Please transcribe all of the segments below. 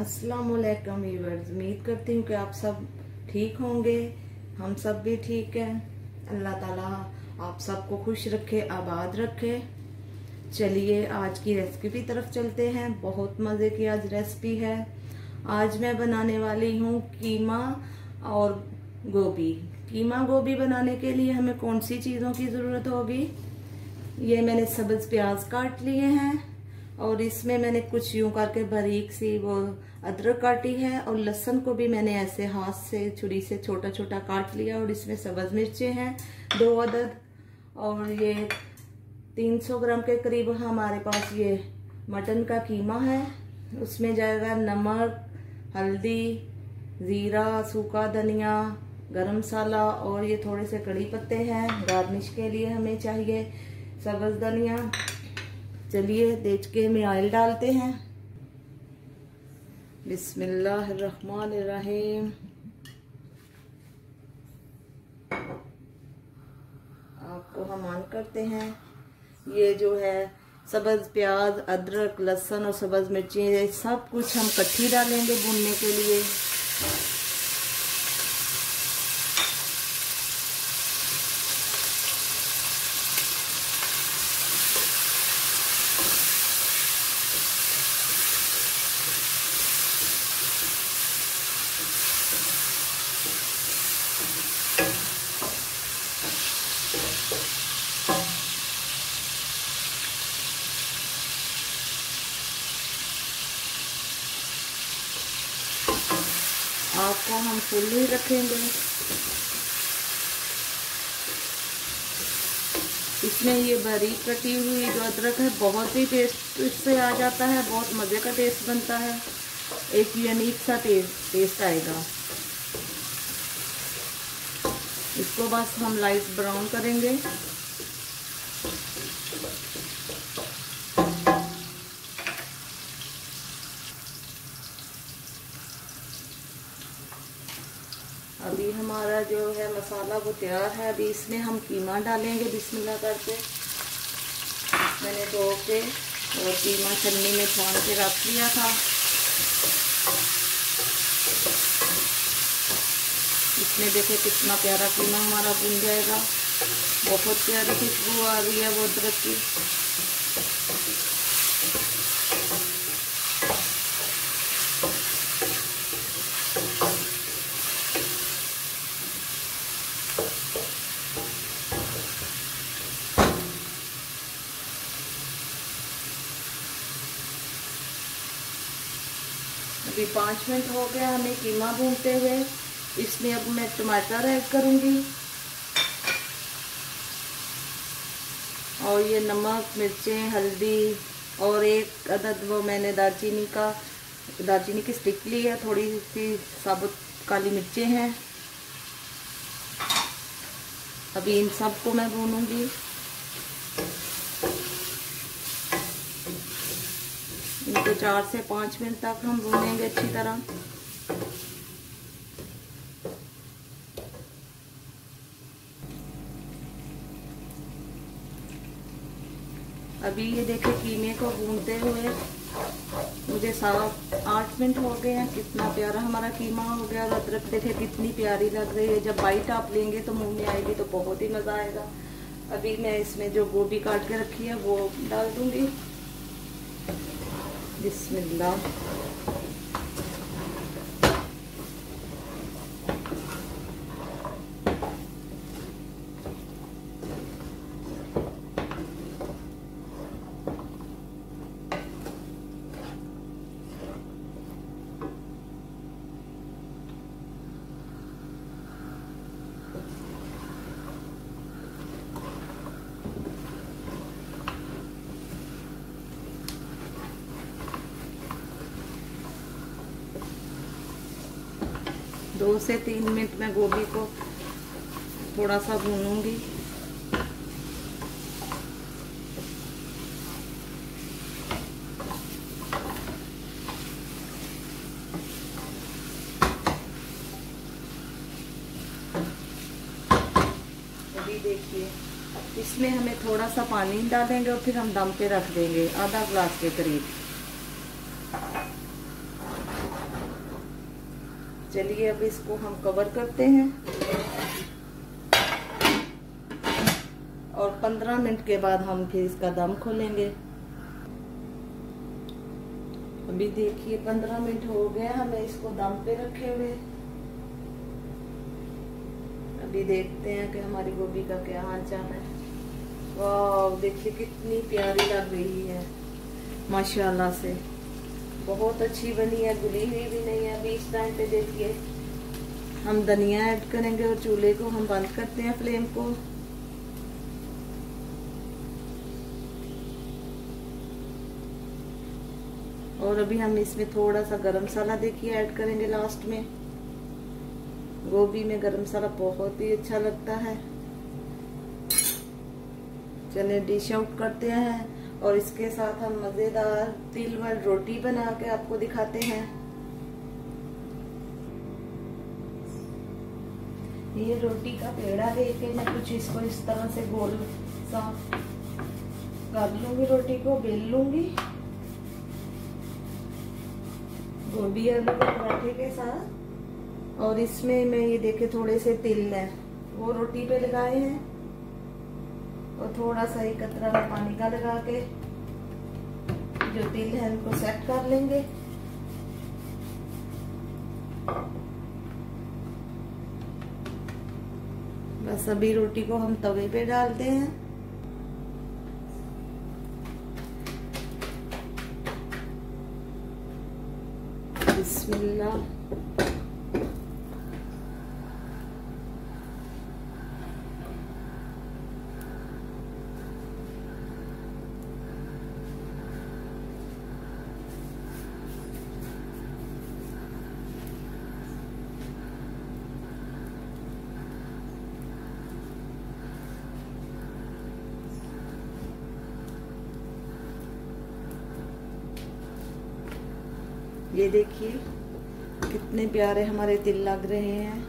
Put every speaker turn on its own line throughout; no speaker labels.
अस्सलामुअलैकुम व्यूअर्स, उम्मीद करती हूँ कि आप सब ठीक होंगे। हम सब भी ठीक हैं। अल्लाह ताला आप सबको खुश रखे, आबाद रखे। चलिए आज की रेसिपी की तरफ चलते हैं। बहुत मज़े की आज रेसिपी है। आज मैं बनाने वाली हूँ कीमा और गोभी। कीमा गोभी बनाने के लिए हमें कौन सी चीज़ों की ज़रूरत होगी। ये मैंने सब्ज़ प्याज काट लिए हैं और इसमें मैंने कुछ यूं करके बारीक सी वो अदरक काटी है और लहसुन को भी मैंने ऐसे हाथ से छुरी से छोटा छोटा काट लिया। और इसमें सब्ज़ मिर्चें हैं 2 अदद और ये 300 ग्राम के करीब हमारे पास ये मटन का कीमा है। उसमें जाएगा नमक, हल्दी, ज़ीरा, सूखा धनिया, गरम मसाला और ये थोड़े से कड़ी पत्ते हैं। गार्निश के लिए हमें चाहिए सब्ज़ धनिया। चलिए देचके में ऑयल डालते हैं। बिस्मिल्लाहिर्रहमानिर्रहीम। आपको हम ऑन करते हैं। ये जो है सब्ज़ प्याज, अदरक, लहसुन और सब्ज़ मिर्ची, ये सब कुछ हम इकट्ठी डालेंगे भूनने के लिए। आपको हम फुल ही रखेंगे। इसमें ये बारीक कटी हुई जो अदरक है बहुत ही टेस्ट इससे आ जाता है, बहुत मज़े का टेस्ट बनता है। एक यूनिक सा टेस्ट आएगा। इसको बस हम लाइट ब्राउन करेंगे। अभी हमारा जो है मसाला वो तैयार है। अभी इसमें हम कीमा डालेंगे बिस्मिल्लाह करके। मैंने धो के और कीमा छन्नी में छान के रख लिया था। इसमें देखे कितना प्यारा कीमा हमारा भुन जाएगा। बहुत प्यारी खुशबू आ रही है वो अदरक की। अभी 5 मिनट हो गया हमें कीमा भूनते हुए। इसमें अब मैं टमाटर ऐड करूंगी और ये नमक, मिर्चें, हल्दी और एक अदद वो मैंने दालचीनी की स्टिक ली है। थोड़ी सी साबुत काली मिर्चें हैं। अभी इन सब को मैं भूनूंगी। इनको 4 से 5 मिनट तक हम भूनेंगे अच्छी तरह। अभी ये देखिए कीमे को भूनते हुए मुझे 7-8 मिनट हो गए हैं। कितना प्यारा हमारा कीमा हो गया और अदरक देखिए कितनी प्यारी लग रही है। जब बाइट आप लेंगे तो मुंह में आएगी तो बहुत ही मज़ा आएगा। अभी मैं इसमें जो गोभी काट के रखी है वो डाल दूंगी। बिस्मिल्लाह। दो से 3 मिनट में गोभी को थोड़ा सा भूनूंगी। अभी देखिए इसमें हमें थोड़ा सा पानी डालेंगे और फिर हम दम पे रख देंगे आधा ग्लास के करीब। चलिए अब इसको हम कवर करते हैं और 15 मिनट के बाद हम फिर इसका दम खोलेंगे। अभी देखिए 15 मिनट हो गया हमें इसको दम पे रखे हुए। अभी देखते हैं कि हमारी गोभी का क्या हाल चाल है। वाह, देखिए कितनी प्यारी लग रही है माशाल्लाह से, बहुत अच्छी बनी है, गुली हुई भी नहीं है। अभी इस टाइम पे देखिए हम धनिया ऐड करेंगे और चूल्हे को हम बंद करते हैं फ्लेम को। और अभी हम इसमें थोड़ा सा गरम मसाला देखिए ऐड करेंगे लास्ट में। गोभी में गरम मसाला बहुत ही अच्छा लगता है। चलिए डिश आउट करते हैं और इसके साथ हम मजेदार तिल वाली रोटी बना के आपको दिखाते हैं। ये रोटी का पेड़ा लेके मैं कुछ इसको इस तरह से गोल सा कर लूंगी, रोटी को बेल लूंगी गोभी आलू के पराठे के साथ। और इसमें मैं ये देखे थोड़े से तिल है वो रोटी पे लगाए हैं और थोड़ा सा एक कतरा पानी का लगा के जो तिल है उनको सेट कर लेंगे। बस अभी रोटी को हम तवे पे डालते हैं। बिस्मिल्लाह। ये देखिए कितने प्यारे हमारे तिल लग रहे हैं।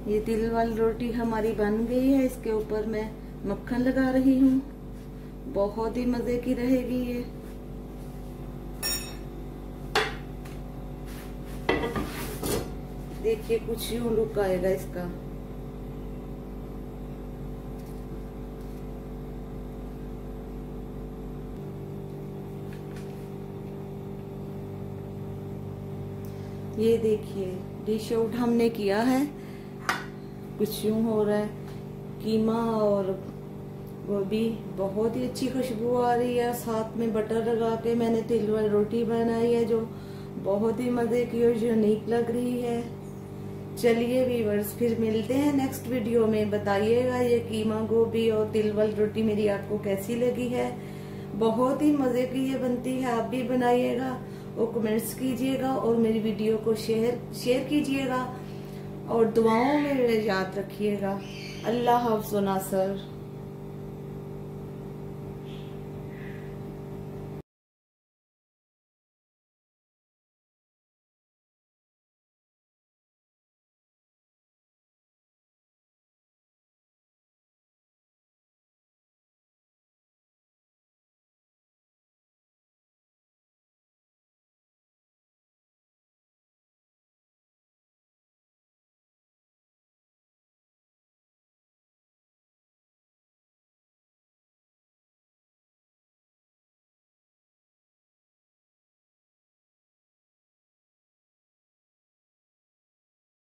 ये तिल वाली रोटी हमारी बन गई है। इसके ऊपर मैं मक्खन लगा रही हूँ, बहुत ही मजे की रहेगी ये। देखिए कुछ यूं लुक आएगा इसका। ये देखिए डिश आउट हमने किया है, कुछ यूं हो रहा है। कीमा और गोभी बहुत ही अच्छी खुशबू आ रही है। साथ में बटर लगा के मैंने तिल वाली रोटी बनाई है जो बहुत ही मजे की और यूनिक लग रही है। चलिए व्यूअर्स फिर मिलते हैं नेक्स्ट वीडियो में। बताइएगा ये कीमा गोभी और तिल वाली रोटी मेरी आपको कैसी लगी है। बहुत ही मजे की ये बनती है, आप भी बनाइएगा और कमेंट्स कीजिएगा और मेरी वीडियो को शेयर कीजिएगा और दुआओं में याद रखिएगा। अल्लाह हाफ़िज़ नासर।